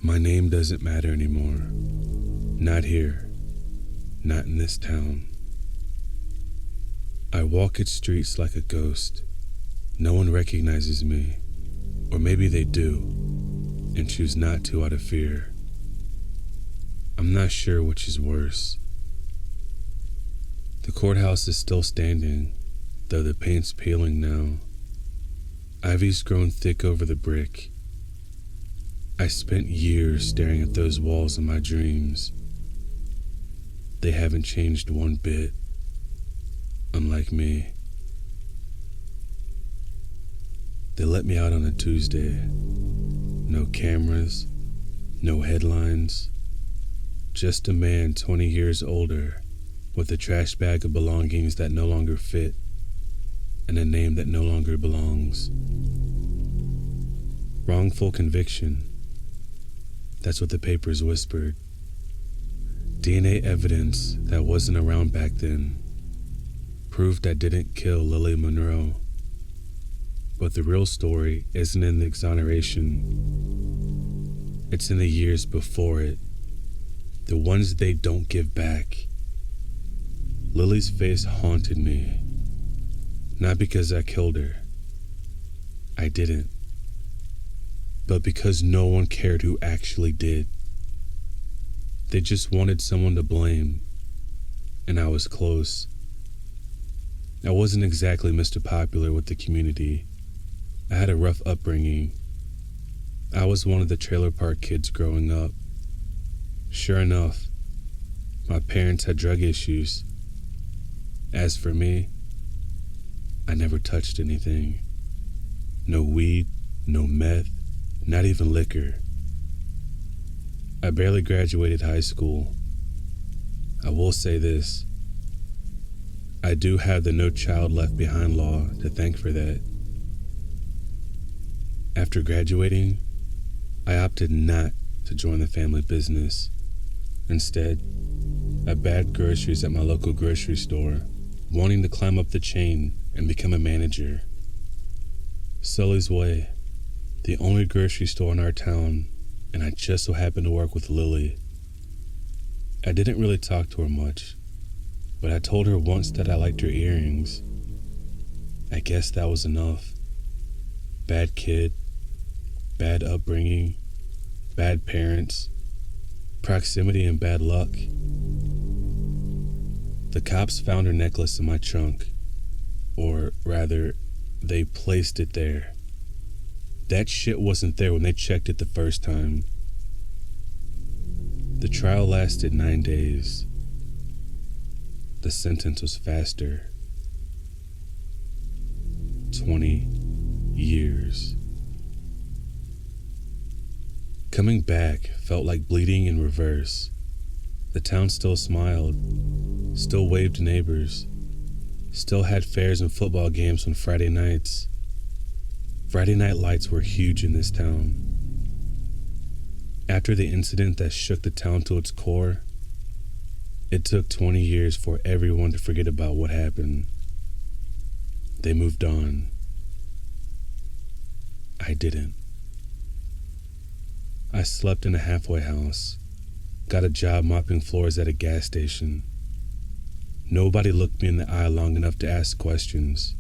My name doesn't matter anymore. Not here. Not in this town. I walk its streets like a ghost. No one recognizes me. Or maybe they do, and choose not to out of fear. I'm not sure which is worse. The courthouse is still standing, though the paint's peeling now. Ivy's grown thick over the brick. I spent years staring at those walls in my dreams. They haven't changed one bit, unlike me. They let me out on a Tuesday. No cameras, no headlines. Just a man 20 years older with a trash bag of belongings that no longer fit and a name that no longer belongs. Wrongful conviction. That's what the papers whispered. DNA evidence that wasn't around back then. Proved I didn't kill Lily Monroe. But the real story isn't in the exoneration. It's in the years before it. The ones they don't give back. Lily's face haunted me. Not because I killed her. I didn't. But because no one cared who actually did. They just wanted someone to blame. And I was close. I wasn't exactly Mr. Popular with the community. I had a rough upbringing. I was one of the trailer park kids growing up. Sure enough, my parents had drug issues. As for me, I never touched anything. No weed, no meth, not even liquor. I barely graduated high school. I will say this. I do have the No Child Left Behind law to thank for that. After graduating, I opted not to join the family business. Instead, I bagged groceries at my local grocery store, wanting to climb up the chain and become a manager. Sully's Way, the only grocery store in our town, and I just so happened to work with Lily. I didn't really talk to her much, but I told her once that I liked her earrings. I guess that was enough. Bad kid, bad upbringing, bad parents, proximity and bad luck. The cops found her necklace in my trunk, or rather, they placed it there. That shit wasn't there when they checked it the first time. The trial lasted 9 days. The sentence was faster. 20 years. Coming back felt like bleeding in reverse. The town still smiled, still waved to neighbors, still had fairs and football games on Friday nights. Friday night lights were huge in this town. After the incident that shook the town to its core, it took 20 years for everyone to forget about what happened. They moved on. I didn't. I slept in a halfway house, got a job mopping floors at a gas station. Nobody looked me in the eye long enough to ask questions.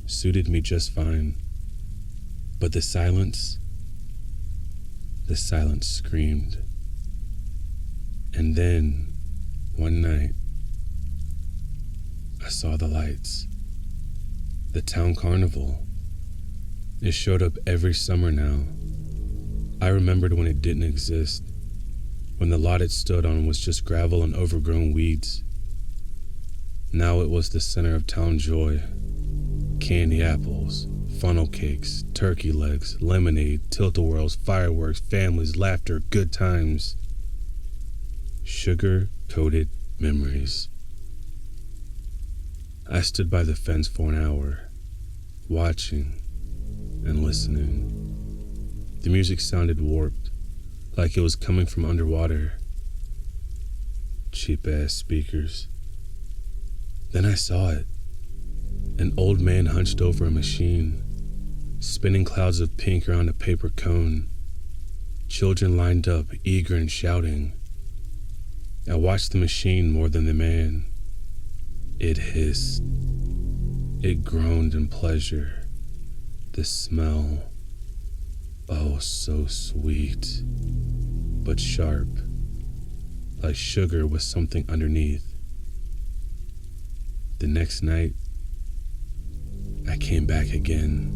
Suited me just fine. But the silence screamed. And then, one night, I saw the lights. The town carnival. It showed up every summer now. I remembered when it didn't exist, when the lot it stood on was just gravel and overgrown weeds. Now it was the center of town joy. Candy apples, funnel cakes, turkey legs, lemonade, tilt-a-whirls, fireworks, families, laughter, good times. Sugar-coated memories. I stood by the fence for an hour, watching and listening. The music sounded warped, like it was coming from underwater. Cheap-ass speakers. Then I saw it. An old man hunched over a machine, spinning clouds of pink around a paper cone. Children lined up, eager and shouting. I watched the machine more than the man. It hissed. It groaned in pleasure. The smell, oh, so sweet, but sharp, like sugar with something underneath. The next night, I came back again.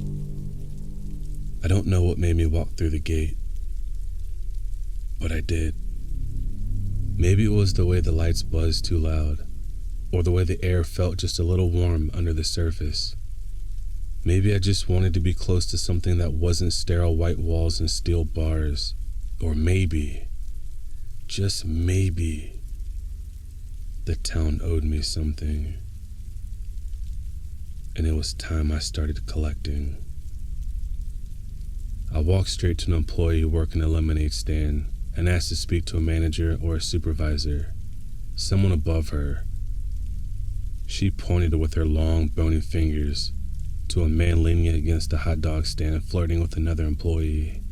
I don't know what made me walk through the gate, but I did. Maybe it was the way the lights buzzed too loud, or the way the air felt just a little warm under the surface. Maybe I just wanted to be close to something that wasn't sterile white walls and steel bars. Or maybe, just maybe, the town owed me something. And it was time I started collecting. I walked straight to an employee working a lemonade stand and asked to speak to a manager or a supervisor, someone above her. She pointed with her long, bony fingers to a man leaning against a hot dog stand and flirting with another employee.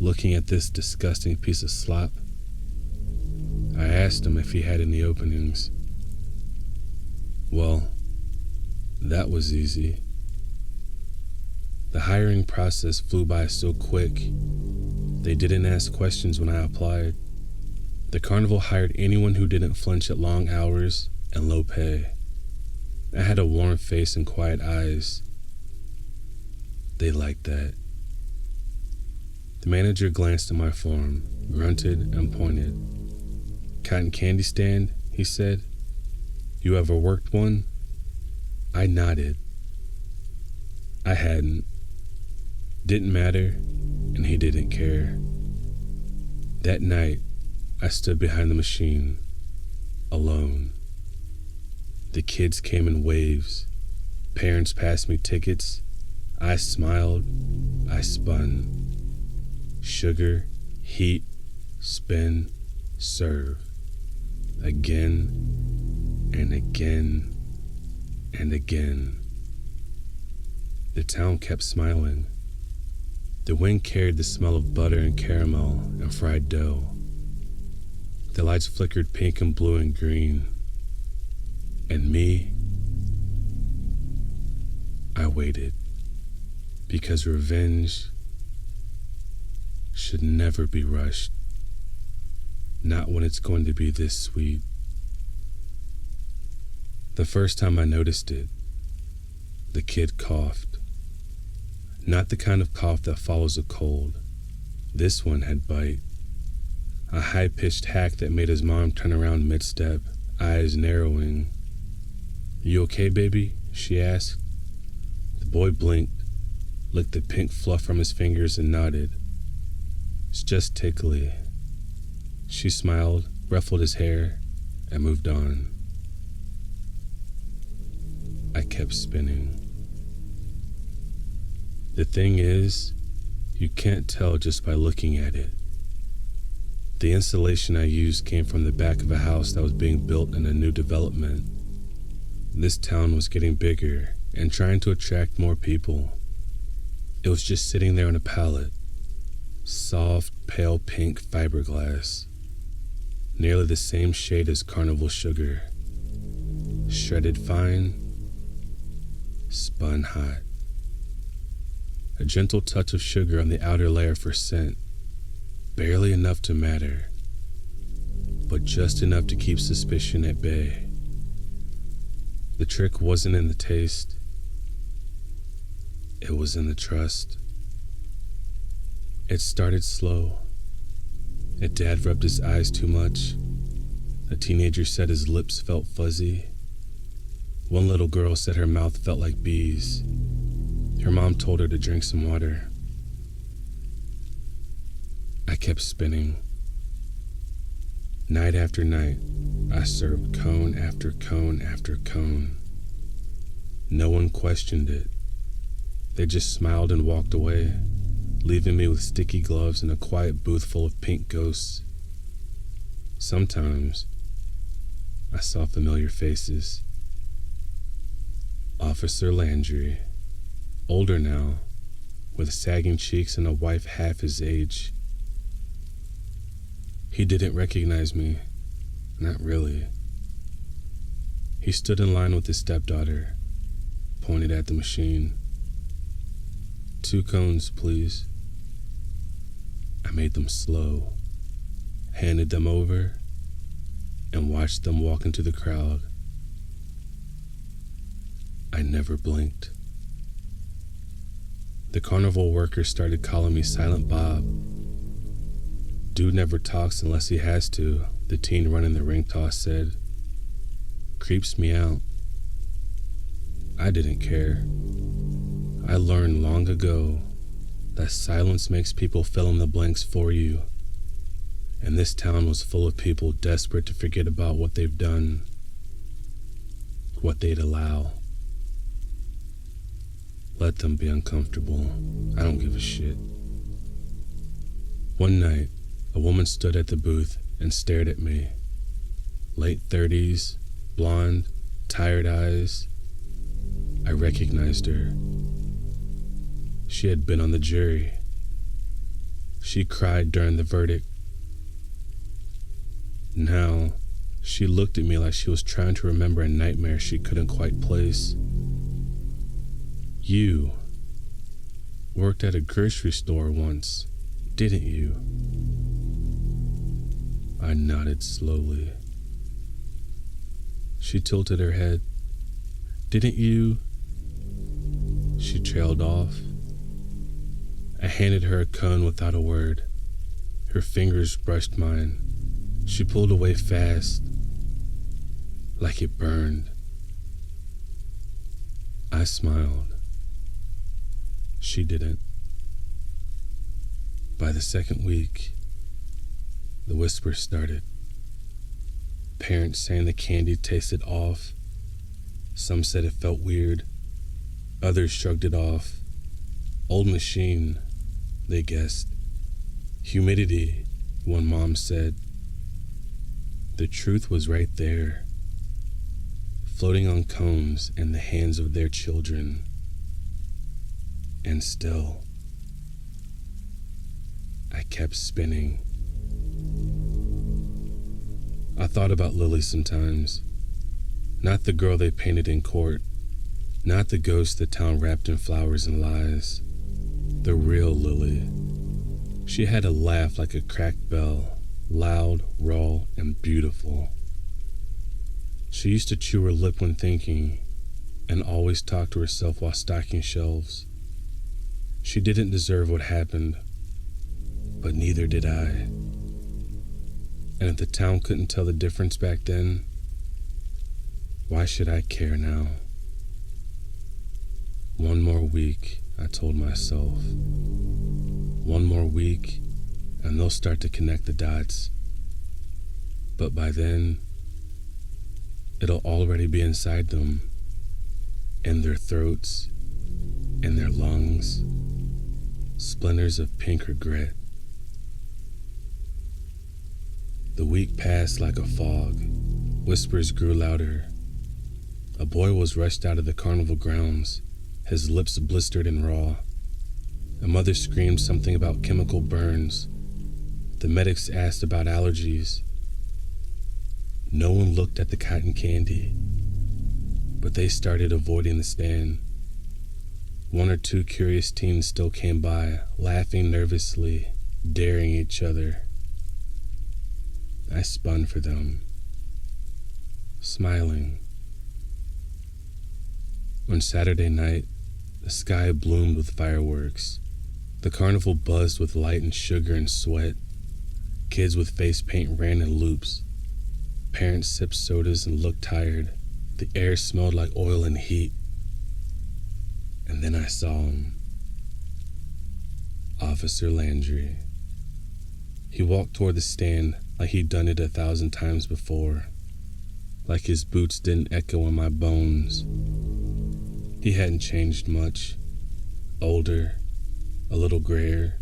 Looking at this disgusting piece of slop, I asked him if he had any openings. Well, that was easy. The hiring process flew by so quick, they didn't ask questions when I applied. The Carnival hired anyone who didn't flinch at long hours and low pay. I had a warm face and quiet eyes. They liked that. The manager glanced at my form, grunted, and pointed. "Cotton candy stand?" he said. "You ever worked one?" I nodded. I hadn't. Didn't matter, and he didn't care. That night, I stood behind the machine, alone. The kids came in waves. Parents passed me tickets. I smiled. I spun. Sugar, heat, spin, serve. Again and again and again. The town kept smiling. The wind carried the smell of butter and caramel and fried dough. The lights flickered pink and blue and green. And me, I waited, because revenge should never be rushed, not when it's going to be this sweet. The first time I noticed it, the kid coughed. Not the kind of cough that follows a cold. This one had bite. A high-pitched hack that made his mom turn around mid-step, eyes narrowing. "You okay, baby?" she asked. The boy blinked, licked the pink fluff from his fingers, and nodded. "It's just tickly." She smiled, ruffled his hair, and moved on. I kept spinning. The thing is, you can't tell just by looking at it. The insulation I used came from the back of a house that was being built in a new development. This town was getting bigger and trying to attract more people. It was just sitting there on a pallet. Soft, pale pink fiberglass. Nearly the same shade as Carnival sugar. Shredded fine, spun hot. A gentle touch of sugar on the outer layer for scent. Barely enough to matter, but just enough to keep suspicion at bay. The trick wasn't in the taste. It was in the trust. It started slow. A dad rubbed his eyes too much. A teenager said his lips felt fuzzy. One little girl said her mouth felt like bees. Her mom told her to drink some water. I kept spinning. Night after night, I served cone after cone after cone. No one questioned it. They just smiled and walked away, leaving me with sticky gloves and a quiet booth full of pink ghosts. Sometimes, I saw familiar faces. Officer Landry, older now, with sagging cheeks and a wife half his age. He didn't recognize me, not really. He stood in line with his stepdaughter, pointed at the machine. 2 cones, please. I made them slow, handed them over, and watched them walk into the crowd. I never blinked. The carnival workers started calling me Silent Bob. Dude never talks unless he has to, the teen running the ring toss said. Creeps me out. I didn't care. I learned long ago that silence makes people fill in the blanks for you. And this town was full of people desperate to forget about what they've done, what they'd allow. Let them be uncomfortable. I don't give a shit. One night, a woman stood at the booth and stared at me. Late 30s, blonde, tired eyes. I recognized her. She had been on the jury. She cried during the verdict. Now, she looked at me like she was trying to remember a nightmare she couldn't quite place. You worked at a grocery store once, didn't you? I nodded slowly. She tilted her head. Didn't you? She trailed off. I handed her a cone without a word. Her fingers brushed mine. She pulled away fast, like it burned. I smiled. She didn't. By the second week, the whispers started. Parents saying the candy tasted off. Some said it felt weird. Others shrugged it off. Old machine, they guessed. Humidity, one mom said. The truth was right there, floating on cones in the hands of their children. And still, I kept spinning. I thought about Lily sometimes. Not the girl they painted in court. Not the ghost the town wrapped in flowers and lies. The real Lily. She had a laugh like a cracked bell. Loud, raw, and beautiful. She used to chew her lip when thinking, and always talk to herself while stocking shelves. She didn't deserve what happened, but neither did I. And if the town couldn't tell the difference back then, why should I care now? One more week, I told myself. One more week, and they'll start to connect the dots. But by then, it'll already be inside them, in their throats, in their lungs, splinters of pink regret. The week passed like a fog. Whispers grew louder. A boy was rushed out of the carnival grounds, his lips blistered and raw. A mother screamed something about chemical burns. The medics asked about allergies. No one looked at the cotton candy, but they started avoiding the stand. 1 or 2 curious teens still came by, laughing nervously, daring each other. I spun for them, smiling. On Saturday night, the sky bloomed with fireworks. The carnival buzzed with light and sugar and sweat. Kids with face paint ran in loops. Parents sipped sodas and looked tired. The air smelled like oil and heat. And then I saw him. Officer Landry. He walked toward the stand like he'd done it 1,000 times before. Like his boots didn't echo in my bones. He hadn't changed much. Older, a little grayer,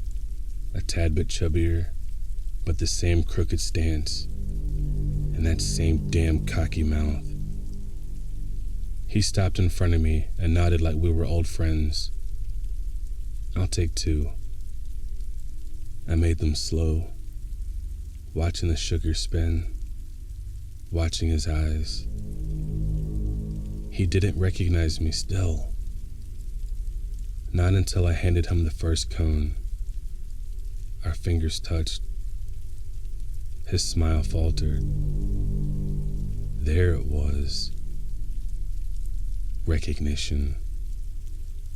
a tad bit chubbier, but the same crooked stance, and that same damn cocky mouth. He stopped in front of me and nodded like we were old friends. I'll take 2. I made them slow, watching the sugar spin, watching his eyes. He didn't recognize me still. Not until I handed him the first cone. Our fingers touched. His smile faltered. There it was. Recognition.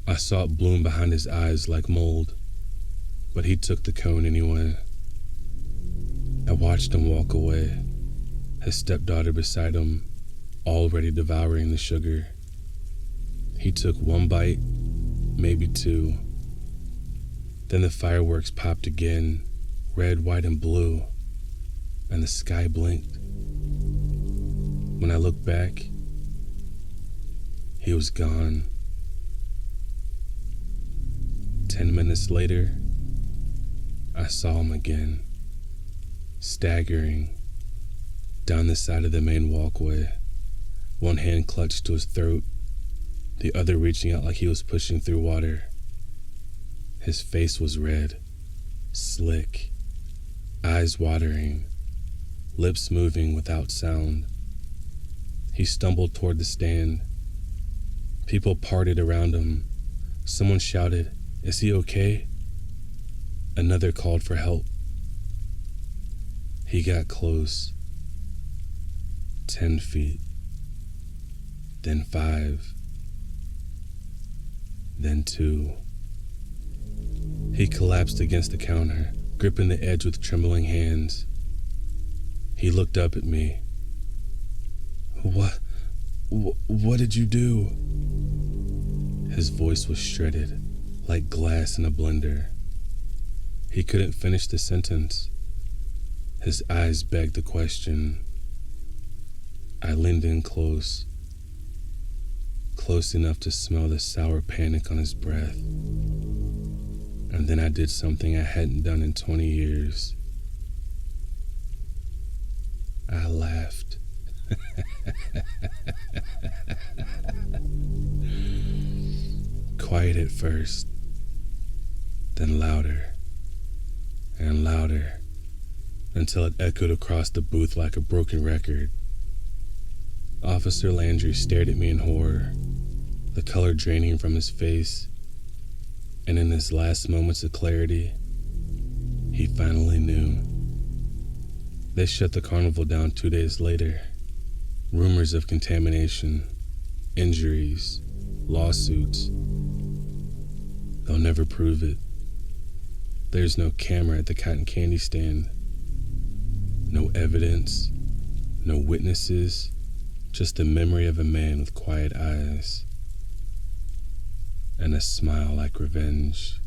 I saw it bloom behind his eyes like mold, but he took the cone anyway. I watched him walk away, his stepdaughter beside him, already devouring the sugar. He took 1 bite, maybe 2. Then the fireworks popped again, red, white, and blue, and the sky blinked. When I looked back, he was gone. 10 minutes later, I saw him again, staggering down the side of the main walkway, one hand clutched to his throat, the other reaching out like he was pushing through water. His face was red, slick, eyes watering, lips moving without sound. He stumbled toward the stand. People parted around him. Someone shouted, "Is he okay?" Another called for help. He got close. 10 feet. Then 5. Then 2. He collapsed against the counter, gripping the edge with trembling hands. He looked up at me. What did you do?" His voice was shredded, like glass in a blender. He couldn't finish the sentence. His eyes begged the question. I leaned in close enough to smell the sour panic on his breath. And then I did something I hadn't done in 20 years. I laughed. Quiet at first, then louder and louder, until it echoed across the booth like a broken record. Officer Landry stared at me in horror, the color draining from his face, and in his last moments of clarity, he finally knew. They shut the carnival down 2 days later. Rumors of contamination, injuries, lawsuits. They'll never prove it. There's no camera at the cotton candy stand. No evidence, no witnesses, just the memory of a man with quiet eyes and a smile like revenge.